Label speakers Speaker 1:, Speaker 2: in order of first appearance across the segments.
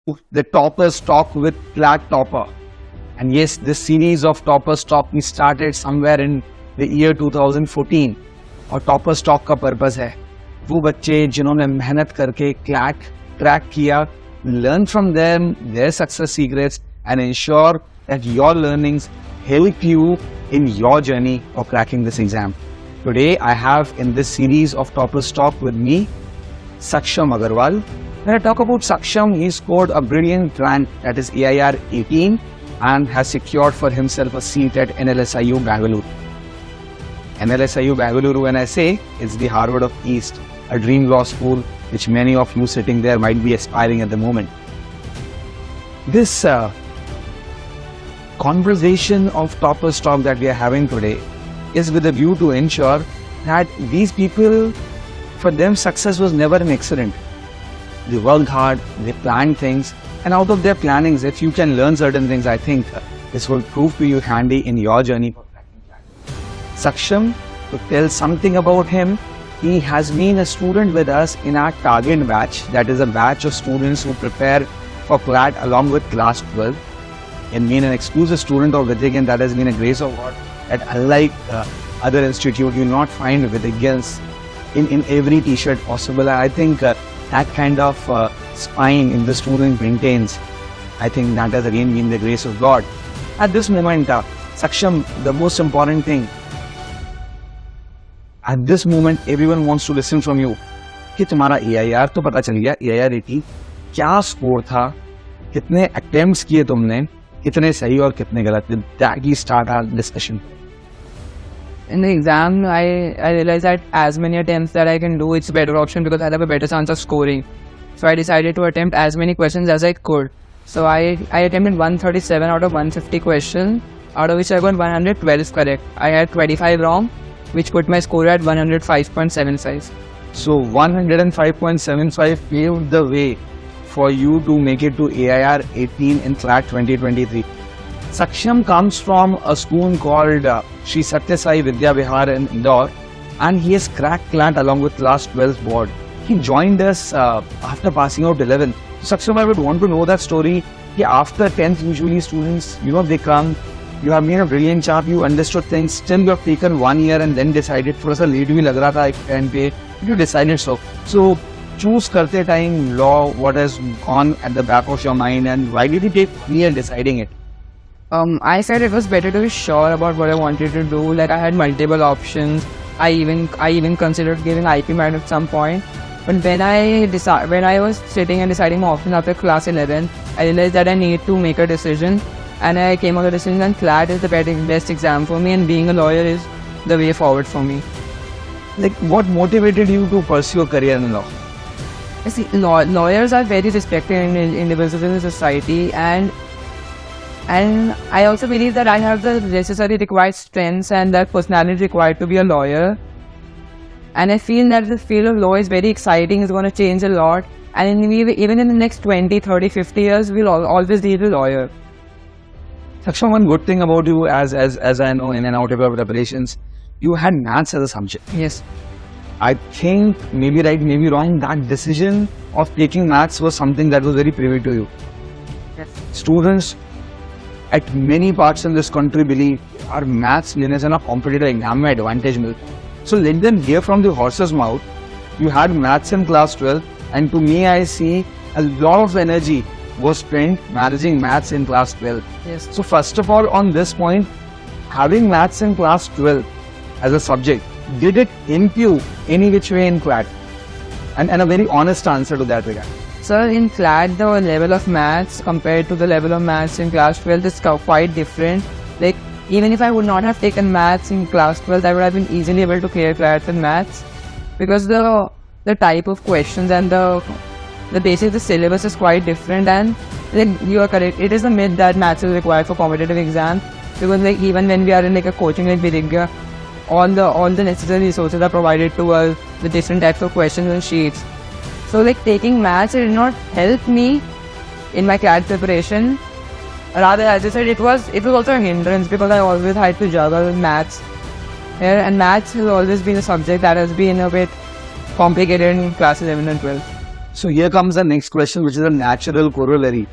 Speaker 1: the Toppers Talk with CLAT Topper. And yes, this series of Toppers Talk we started somewhere in the year 2014. और Toppers Talk का purpose है वो बच्चे जिन्होंने मेहनत करके CLAT क्रैक किया, learn from them their success secrets and ensure that your learnings help you in your journey of cracking this exam. Today I have in this series of Toppers Talk with me Saksham Agrawal. When I talk about Saksham, he scored a brilliant rank, that is AIR 18, and has secured for himself a seat at NLSIU Bangalore. NLSIU Bangalore, when I say, it's the Harvard of East, a dream law school which many of you sitting there might be aspiring at the moment. This conversation of Toppers Talk that we are having today is with a view to ensure that these people, for them, success was never an accident. They worked hard, they planned things, and out of their plannings, if you can learn certain things, I think this will prove to you handy in your journey. Saksham, to tell something about him, he has been a student with us in our target batch, that is a batch of students who prepare for CLAT along with class 12. And being an exclusive student of Vidhigya, and that has been a grace of God, that unlike other institute, you will not find Vidhigyans in every t-shirt possible. I think that kind of spine in the student maintains. I think that has again been the grace of God. At this moment, Saksham, the most important thing, at this moment, everyone wants to listen from you. कि तुम्हारा AIR तो पता चल गया, AIR 80, क्या score था, कितने attempts किए तुमने, कितने सही और कितने गलत. With that, we start our discussion.
Speaker 2: In the exam, I realized that as many attempts that I can do, it's a better option because I have a better chance of scoring. So I decided to attempt as many questions as I could. So I attempted 137 out of 150 questions, out of which I got 112 correct. I had 25 wrong, which put my score at 105.75.
Speaker 1: So 105.75 paved the way for you to make it to AIR 18 in CLAT 2023. Saksham comes from a school called Sri Sathya Vidya Vihar in Indore, and he has cracked CLAT along with class 12 board. He joined us after passing out 11. So Saksham, I would want to know that story. After 10th, usually students, they come, you have made a brilliant job, you understood things, still you have taken 1 year and then decided, थोड़ा सा late भी लग रहा था एक time पे, you decided so. So choose करते time law, what has gone at the back of your mind, and why did you take 1 year deciding it?
Speaker 2: I said it was better to be sure about what I wanted to do. Like I had multiple options. I even considered giving IP math at some point. But when I was sitting and deciding my options after class 11, I realized that I need to make a decision. And I came up with a decision that CLAT is the best exam for me, and being a lawyer is the way forward for me.
Speaker 1: Like, what motivated you to pursue a career in law?
Speaker 2: See, lawyers are very respected individuals in the society, and I also believe that I have the necessary required strengths and that personality required to be a lawyer. And I feel that the field of law is very exciting, it's going to change a lot. And even in the next 20, 30, 50 years, we'll always need a lawyer.
Speaker 1: Saksham, one good thing about you, as I know in and out of your preparations, you had maths as a subject.
Speaker 2: Yes.
Speaker 1: I think, maybe right, maybe wrong, that decision of taking maths was something that was very privy to you.
Speaker 2: Yes.
Speaker 1: Students at many parts in this country believe our maths learners and a competitive exam में advantage mill. So let them hear from the horse's mouth. You had maths in class 12, and to me I see a lot of energy was spent managing maths in class 12.
Speaker 2: Yes.
Speaker 1: So first of all, on this point, having maths in class 12 as a subject, did it help you any which way in CLAT? And a very honest answer to that regard.
Speaker 2: So in CLAT, the level of maths compared to the level of maths in class 12 is quite different. Like, even if I would not have taken maths in class 12, I would have been easily able to clear CLAT in maths, because the type of questions and the basics, the syllabus is quite different. And like, you are correct, it is a myth that maths is required for competitive exams, because like even when we are in like a coaching like Vidhigya, all the necessary resources are provided to us, the different types of questions and sheets. So like taking maths, it did not help me in my CLAT preparation. Rather, as I said, it was also a hindrance, because I always had to juggle maths here, and maths has always been a subject that has been a bit complicated in class 11 and 12.
Speaker 1: So here comes the next question, which is a natural corollary.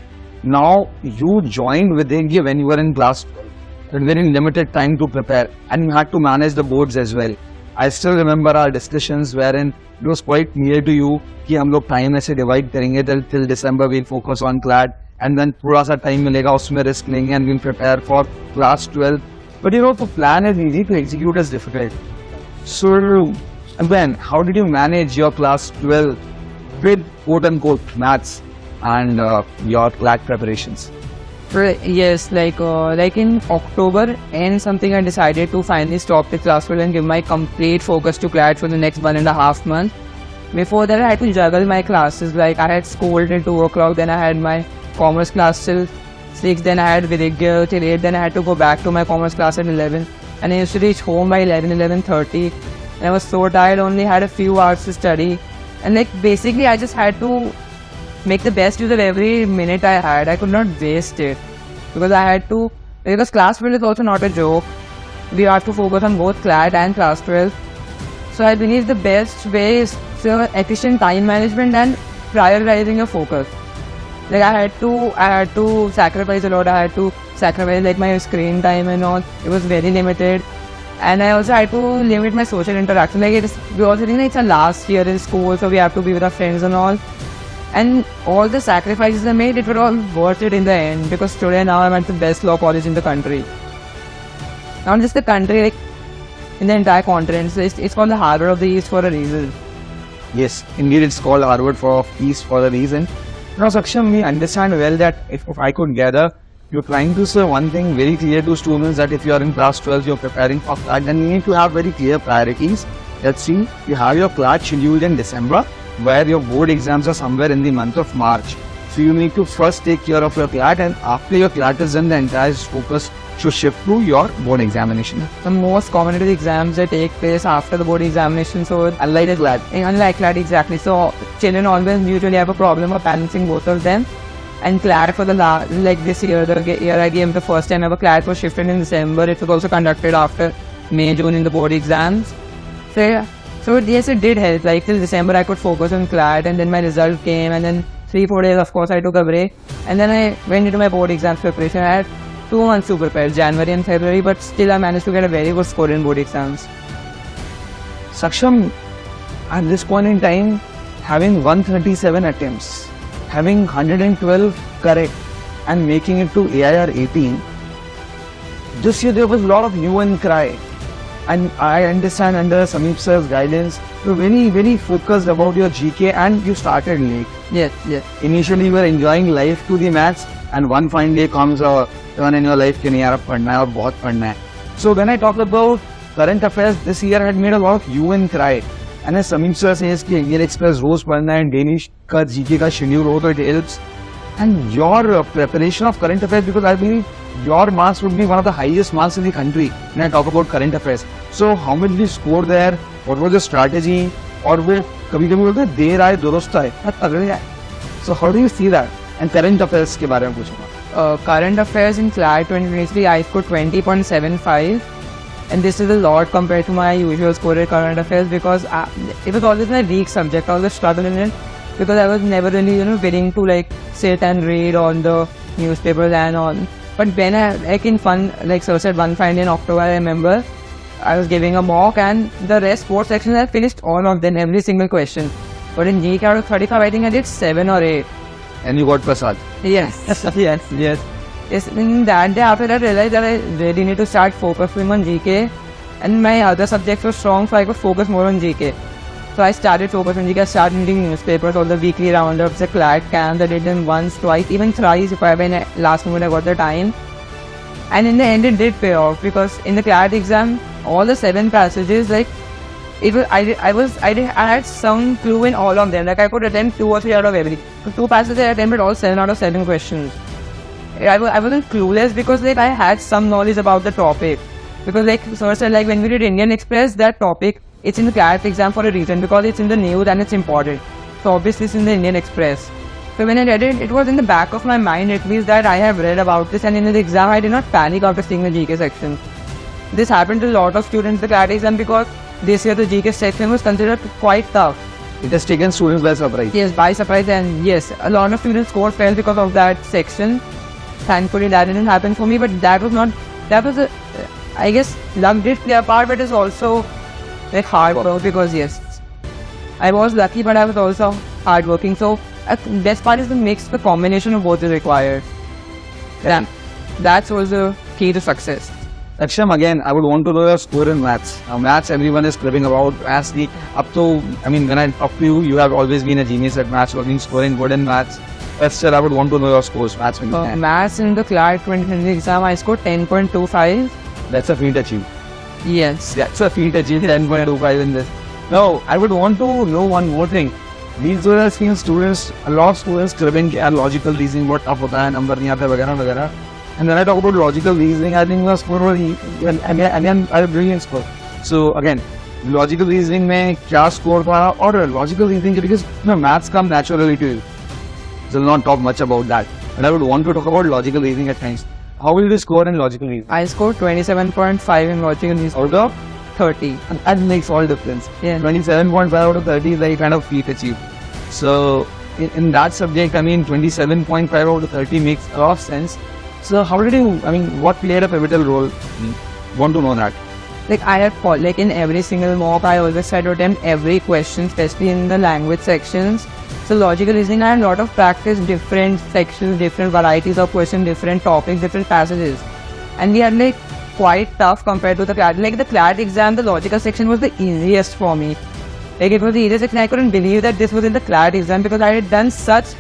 Speaker 1: Now, you joined Vidhigya when you were in class 12. You had very limited time to prepare and you had to manage the boards as well. I still remember our discussions wherein it was quite clear to you कि हम लोग time ऐसे divide करेंगे till December we'll focus on CLAT and then थोड़ा सा time मिलेगा उसमें risk लेंगे and we'll prepare for class 12. But you know, to plan is easy, to execute is difficult. So again, how did you manage your class 12 with quote-unquote maths and your CLAT preparations?
Speaker 2: Yes, like in October and something, I decided to finally stop the class 12 and give my complete focus to CLAT for the next 1.5 months. Before that, I had to juggle my classes. Like I had school till 2 o'clock, then I had my commerce class till 6, then I had Vidhigya till 8, then I had to go back to my commerce class at 11. And I used to reach home by 11:30. And I was so tired, only had a few hours to study. And like basically I just had to make the best use of every minute I had. I could not waste it. Because class 12 is also not a joke. We have to focus on both CLAT and class 12. So I believe the best way is efficient time management and prioritizing your focus. Like I had to sacrifice a lot. I had to sacrifice like my screen time and all. It was very limited. And I also had to limit my social interaction. Like we also think it's a last year in school, so we have to be with our friends and all. And all the sacrifices I made, it were all worth it in the end, because today now I'm at the best law college in the country. Not just the country, like in the entire continent. So it's called the Harvard of the East for a reason.
Speaker 1: Yes, indeed it's called Harvard of East for a reason. Now Saksham, we understand well that if I could gather, you're trying to say one thing very clear to students, that if you are in class 12, you're preparing for CLAT, then you need to have very clear priorities. Let's see, you have your CLAT scheduled in December, where your board exams are somewhere in the month of March. So you need to first take care of your CLAT, and after your CLAT is done, the entire focus should shift to your board examination.
Speaker 2: The most competitive exams that take place after the board examination, so
Speaker 1: Unlike CLAT.
Speaker 2: Unlike CLAT, exactly. So children always usually have a problem of balancing both of them. And CLAT for like this year, the year I gave the first time ever, CLAT was shifted in December. It was also conducted after May, June in the board exams. So yeah. So yes, it did help. Like till December I could focus on CLAT, and then my result came, and then 3-4 days of course I took a break, and then I went into my board exams preparation. I had 2 months to prepare, January and February, but still I managed to get a very good score in board exams.
Speaker 1: Saksham, at this point in time, having 137 attempts, having 112 correct and making it to AIR 18, this year there was a lot of hue and cry. And I understand under Sameep sir's guidance, you're very, very focused about your GK and you started late.
Speaker 2: Yes.
Speaker 1: Initially you were enjoying life to the maths, and one fine day comes a turn in your life कि नहीं यार अब पढ़ना है और बहुत पढ़ना है. So when I talk about current affairs, this year had made a lot of hue and cry. And as Sameep sir says कि Indian Express रोज पढ़ना है, Danish का GK का schedule हो तो it helps. And your preparation of current affairs, because I believe your marks would be one of the highest marks in the country when I talk about current affairs. So how much did you score there? What was your strategy? और वो कभी-कभी बोलते हैं देर आए दुरुस्त आए, तगड़े आए. So how do you see that? And current affairs के बारे में पूछूंगा.
Speaker 2: Current affairs in CLAT 2023, I scored 20.75, and this is a lot compared to my usual score in current affairs, because it was always my weak subject. I always struggled in it because I was never really willing to like sit and read on the newspapers and on. But when I like in fun, like sir said, one fine day in October, I remember I was giving a mock, and the rest 4 sections I finished all of them, every single question. But in GK out of 35, I think I did 7 or 8.
Speaker 1: And you got Prasad.
Speaker 2: Yes. Yes. In that day, after that, I realized that I really need to start focusing on GK, and my other subjects were strong, so I could focus more on GK. So I started focusing on GK. I started reading newspapers, all the weekly roundups, the CLAT camps. I did them once, twice, even thrice if I when last moment I got the time. And in the end, it did pay off, because in the CLAT exam, all the 7 passages, like it was, I had some clue in all of them. Like I could attempt 2 or 3 out of every. So 2 passages I attempted all 7 out of 7 questions. I wasn't clueless, because like I had some knowledge about the topic. Because like sir said, like when we did Indian Express, that topic, it's in the CLAT exam for a reason, because it's in the news and it's important. So obviously it's in the Indian Express. So when I read it, it was in the back of my mind at least that I have read about this, and in the exam I did not panic after seeing the GK section. This happened to a lot of students in the CLAT exam, because this year the GK section was considered quite tough.
Speaker 1: It has taken students by surprise.
Speaker 2: Yes, by surprise, and yes, a lot of students scored fail because of that section. Thankfully, that didn't happen for me, but that was not, that was a, I guess, luck did play a part, but it's also like hard work because yes, I was lucky, but I was also hardworking. So, best part is the mix, the combination of both is required. Yeah, that was the key to success.
Speaker 1: Saksham, again, I would want to know your score in maths. Now, maths, everyone is cribbing about. As the up to, I mean, when I talk to you, you have always been a genius at maths. You have been scoring good in maths. But still, I would want to know your scores. Maths when you can.
Speaker 2: Maths in the CLAT 2020 exam, I scored 10.25.
Speaker 1: That's a feat achieved.
Speaker 2: Yes.
Speaker 1: That's a feat achieved. 10.25 in this. Now, I would want to know one more thing. These were the students, a lot of students cribbing logical reasoning, what tough hota hai, number nahi aata, vagara, vagara. And when I talk about logical reasoning, I think the score was again a brilliant score. So again, logical reasoning में क्या score था और logical reasoning because maths come naturally to you. So I'll not talk much about that. But I would want to talk about logical reasoning at times. How will you score in logical reasoning?
Speaker 2: I scored 27.5 in logical reasoning.
Speaker 1: Out of
Speaker 2: 30.
Speaker 1: And that makes all difference.
Speaker 2: Yeah.
Speaker 1: 27.5 out of 30 is like kind of feat achieved. So in that subject, I mean 27.5 out of 30 makes a lot of sense. So how did you, I mean, what played a pivotal role? Want to know that.
Speaker 2: Like I had, like in every single mock, I always try to attempt every question, especially in the language sections. So logical reasoning, I had a lot of practice, different sections, different varieties of questions, different topics, different passages. And we had like quite tough compared to the CLAT. Like the CLAT exam, the logical section was the easiest for me. Like it was the easiest section. I couldn't believe that this was in the CLAT exam because I had done such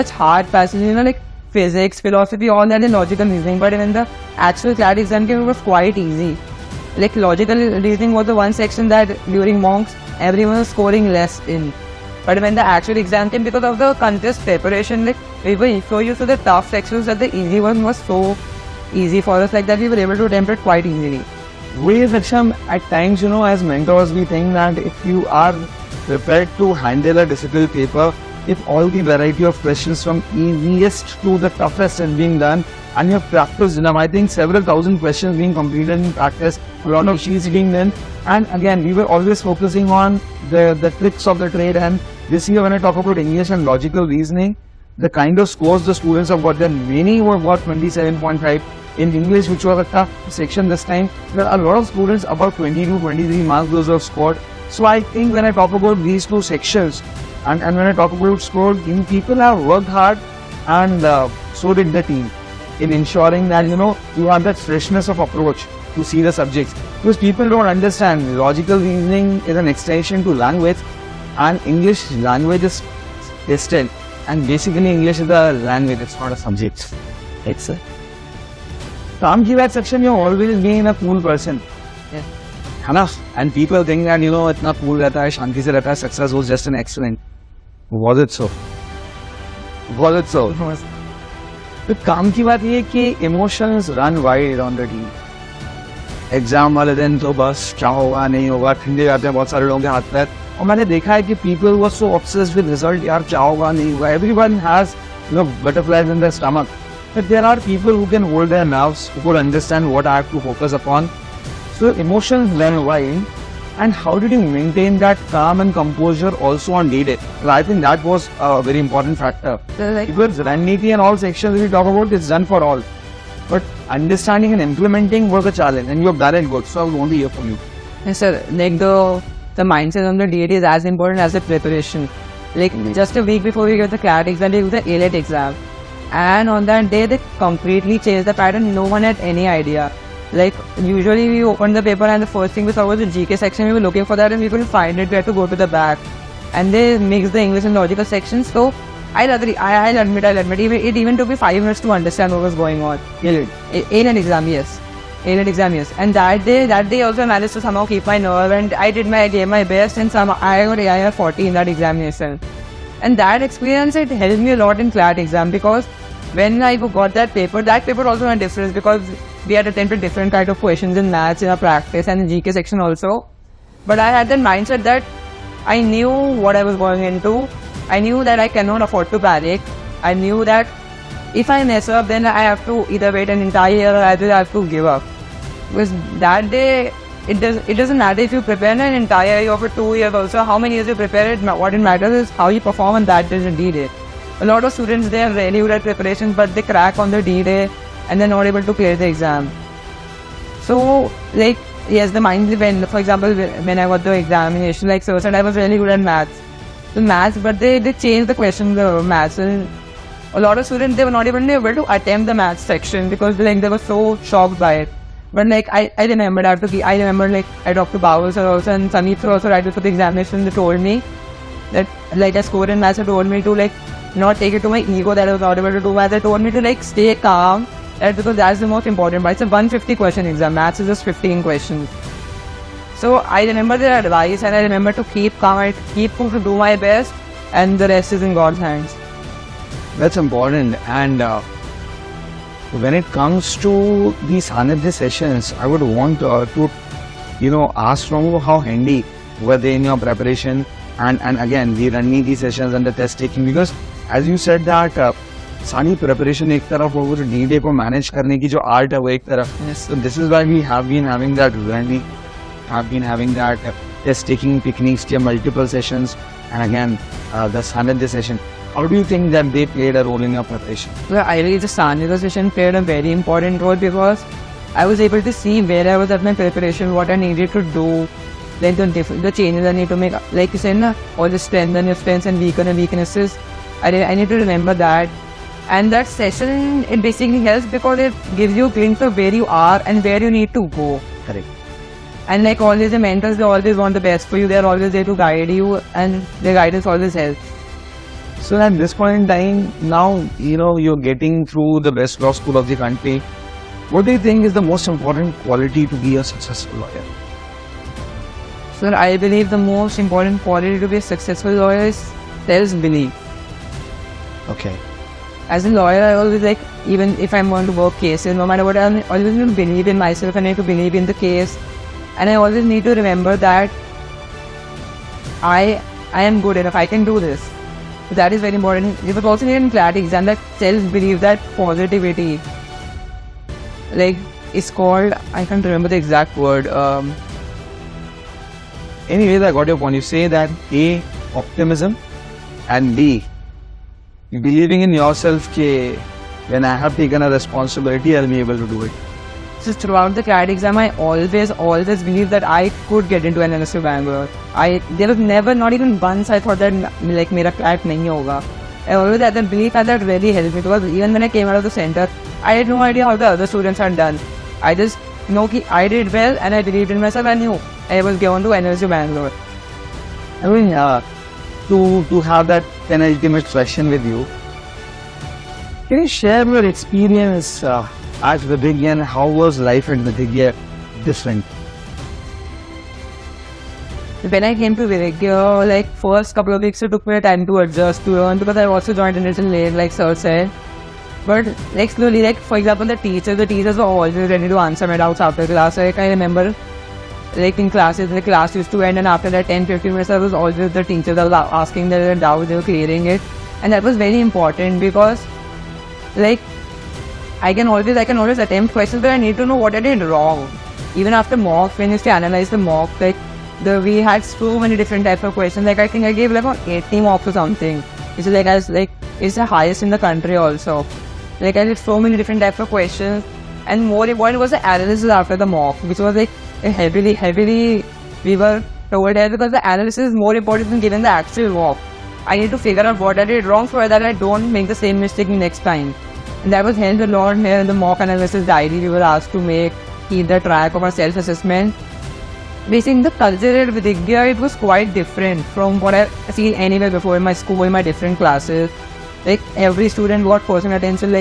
Speaker 2: hard passages, like physics, philosophy, all that in logical reasoning. But in the actual CLAT exam, it was quite easy. Like logical reasoning was the one section that during mocks, everyone was scoring less in. But when the actual exam came, because of the contest preparation, like we were so used to the tough sections that the easy one was so easy for us, like that we were able to attempt it quite easily.
Speaker 1: We, Saksham, at times, as mentors, we think that if you are prepared to handle a difficult paper, if all the variety of questions from easiest to the toughest is being done, and you have practiced enough, I think several thousand questions being completed in practice, a lot of sheets being done, and again, we were always focusing on the tricks of the trade. And this year, when I talk about English and logical reasoning, the kind of scores the students have got, then many were got 27.5 in English, which was a tough section this time. There are a lot of students about 22, 23 marks those have scored. So I think when I talk about these two sections, and when I talk about score, people have worked hard, and so did the team, in ensuring that you have that freshness of approach to see the subjects. Because people don't understand, logical reasoning is an extension to language, and English language is tested, and basically English is a language, it's not a subject. It's a काम की बात section, you've always been a cool person.
Speaker 2: Yeah.
Speaker 1: है ना? And people think that इतना cool रहता है, शांति से रहता है, success was just an accident. Was it so? Was it so? तो काम की बात ये कि emotions run wide on the team. Exam वाले दिन तो बस क्या होगा नहीं होगा, ठंडे जाते हैं बहुत सारे लोगों के हाथ पैर. और मैंने देखा है कि people were so obsessed with result, यार क्या होगा नहीं होगा. Everyone has butterflies in their stomach. But there are people who can hold their nerves, who could understand what I have to focus upon. So emotions run wide. And how did you maintain that calm and composure also on D-Day? Well, I think that was a very important factor. Because Raniti and all sections we talk about is done for all. But understanding and implementing was a challenge, and you have done it good. So I would want to hear from you.
Speaker 2: Yes, sir. Like the mindset on the DAT is as important as the preparation. Like just a week before we get the CLAT exam, we do the AILET exam. And on that day, they completely changed the pattern. No one had any idea. Like usually we opened the paper and the first thing we saw was the GK section. We were looking for that and we couldn't find it. We had to go to the back. And they mixed the English and logical sections. So I'll admit, it even took me 5 minutes to understand what was going on. AILET exam, yes. AILET exam, yes. And that day also managed to somehow keep my nerve, and I gave my best, and I got AIR 40 in that examination. And that experience, it helped me a lot in CLAT exam, because when I got that paper also had a difference, because we had attempted different kind of questions in maths in our practice and in GK section also. But I had that mindset that I knew what I was going into. I knew that I cannot afford to panic. I knew that if I mess up, then I have to either wait an entire year or I have to give up. Because that day, it doesn't matter if you prepare an entire year for 2 years also, how many years you prepare it, what it matters is how you perform on that D-Day. A lot of students, they are really good at preparations, but they crack on the D-Day and they're not able to clear the exam. So, like, yes, the mind, when, for example, when I got the examination, like, so said I was really good at maths. The maths, but they changed the question, the maths, and a lot of students, they were not even able to attempt the maths section because, like, they were so shocked by it. But, like, I remembered, I remember, like, I talked to Bawal sir also, and Sanidhya sir also right before the examination, they told me that, like, I scored in maths, they told me to, like, not take it to my ego that I was not able to do maths. They told me to, like, stay calm, because that's the most important part. It's a 150 question exam, maths is just 15 questions. So I remember their advice, and I remember to keep calm, I keep to do my best, and the rest is in God's hands.
Speaker 1: That's important. And when it comes to these Sanidhya sessions, I would want to, ask from you how handy were they in your preparation, and again, the running these sessions and the test taking, because as you said that सारी preparation एक तरफ और वो D-Day को manage करने की जो art है वो एक तरफ. So this is why we have been having that running, have been having that test taking techniques, multiple sessions, and again the Sanidhya session. How do you think that they played a role in your preparation?
Speaker 2: Well, I believe the Sanidhya session played a very important role because I was able to see where I was at my preparation, what I needed to do, like the changes I need to make. Like you said, all the strengths and weaknesses. I need to remember that. And that session, it basically helps because it gives you a glimpse of where you are and where you need to go.
Speaker 1: Correct.
Speaker 2: And like always, the mentors, they always want the best for you. They're always there to guide you, and their guidance always helps.
Speaker 1: So at this point in time, now, you're getting through the best law school of the country. What do you think is the most important quality to be a successful lawyer?
Speaker 2: Sir, I believe the most important quality to be a successful lawyer is self-belief.
Speaker 1: Okay.
Speaker 2: As a lawyer, I always even if I'm going to work cases, no matter what, I always need to believe in myself, I need to believe in the case. And I always need to remember that I am good enough, I can do this. So that is very important. You would also need in CLAT exam that self-belief, that positivity. It's called, I can't remember the exact word.
Speaker 1: Anyways, I got your point. You say that A, optimism, and B, believing in yourself that when I have taken a responsibility, I'll be able to do it.
Speaker 2: So throughout the CLAT exam, I always believed that I could get into NLSU Bangalore. There was never, not even once, I thought that mera CLAT nahi hoga. I always had that belief, and that really helped me because even when I came out of the center, I had no idea how the other students had done. I just know that I did well, and I believed in myself. I knew I was going to NLSU Bangalore.
Speaker 1: I mean, to have that penultimate question with you, can you share your experience at Vidhigya, and how was life at Vidhigya different?
Speaker 2: When I came to Vidhigya, first couple of weeks it took me time to adjust, to learn, because I also joined a little late, like sir said. But slowly, for example, the teachers were always ready to answer my doubts after class. I remember, in classes, the class used to end, and after that 10-15 minutes, I was always the teachers that was asking their doubts, they were clearing it. And that was very important because, I can always attempt questions, but I need to know what I did wrong. Even after mock, when you used to analyze the mock, we had so many different types of questions. I think I gave 80 mocks or something, which is it's the highest in the country also. I did so many different types of questions, and more important was the analysis after the mock, which was heavily we were told that because the analysis is more important than giving the actual mock. I need to figure out what I did wrong so that I don't make the same mistake next time. And that was helped a lot here in the mock analysis diary. We were asked to keep the track of our self-assessment. Basically, the culture at Vidhigya, it was quite different from what I've seen anywhere before in my school, in my different classes. Every student got personal attention.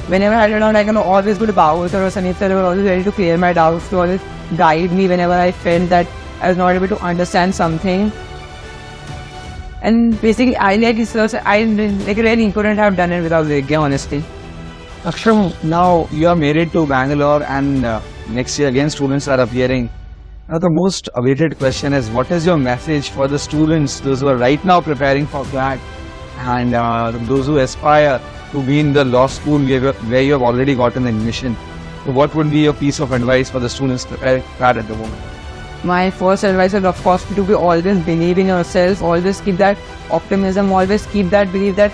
Speaker 2: Whenever I had down, I can always go to Bawal sir or Sanidhya, they were always ready to clear my doubts, to always guide me whenever I felt that I was not able to understand something. And basically, AILET research, I really couldn't have done it without Vidhigya, honestly.
Speaker 1: Saksham, now you are married to Bangalore, and next year again students are appearing. Now the most awaited question is, what is your message for the students, those who are right now preparing for CLAT, and those who aspire to be in the law school where you have already gotten admission? So what would be your piece of advice for the students preparing CLAT at the moment?
Speaker 2: my first advice would of course be to be always believe in yourself, always keep that optimism, always keep that belief that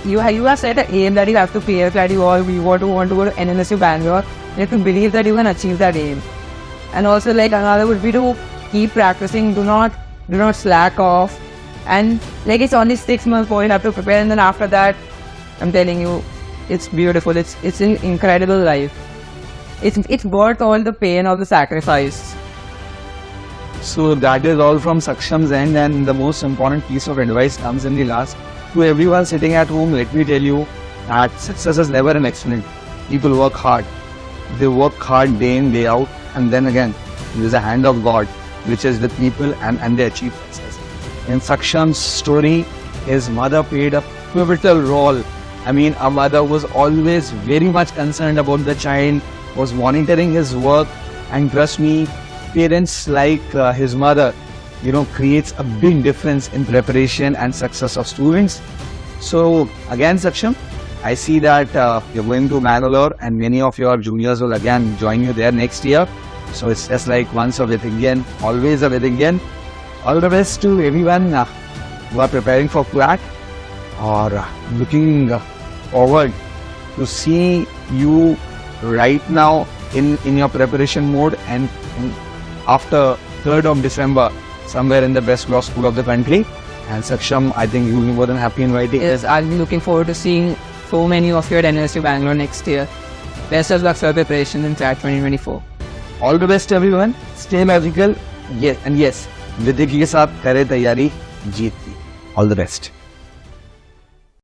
Speaker 2: you have set an aim that you have to clear CLAT, you want to go to NLSU Bangalore. You have to believe that you can achieve that aim. And also like another would be to keep practicing, do not slack off. And like it's only 6 months before you have to prepare, and then after that, I'm telling you, it's beautiful. It's an incredible life. It's worth all the pain of the sacrifice.
Speaker 1: So that is all from Saksham's end, and the most important piece of advice comes in the last. To everyone sitting at home, let me tell you that success is never an accident. People work hard. They work hard day in, day out, and then again, there is a hand of God which is with people and they achieve success. In Saksham's story, his mother played a pivotal role. I mean, a mother was always very much concerned about the child, was monitoring his work, and trust me, parents like his mother, creates a big difference in preparation and success of students. So again, Saksham, I see that you're going to Bangalore, and many of your juniors will again join you there next year. So it's just like once a Vidhigyan, always a Vidhigyan. All the best to everyone who are preparing for CLAT or looking forward to see you right now in your preparation mode, and after 3rd of December, somewhere in the best law school of the country. And Saksham, I think you'll be more than happy inviting.
Speaker 2: Yes, I'll be looking forward to seeing so many of you at NLSU Bangalore next year. Best of luck for your preparation in CLAT 2024.
Speaker 1: All the best everyone. Stay magical. Yes, and yes, Vidya के साथ करे तैयारी जीत की. All the best.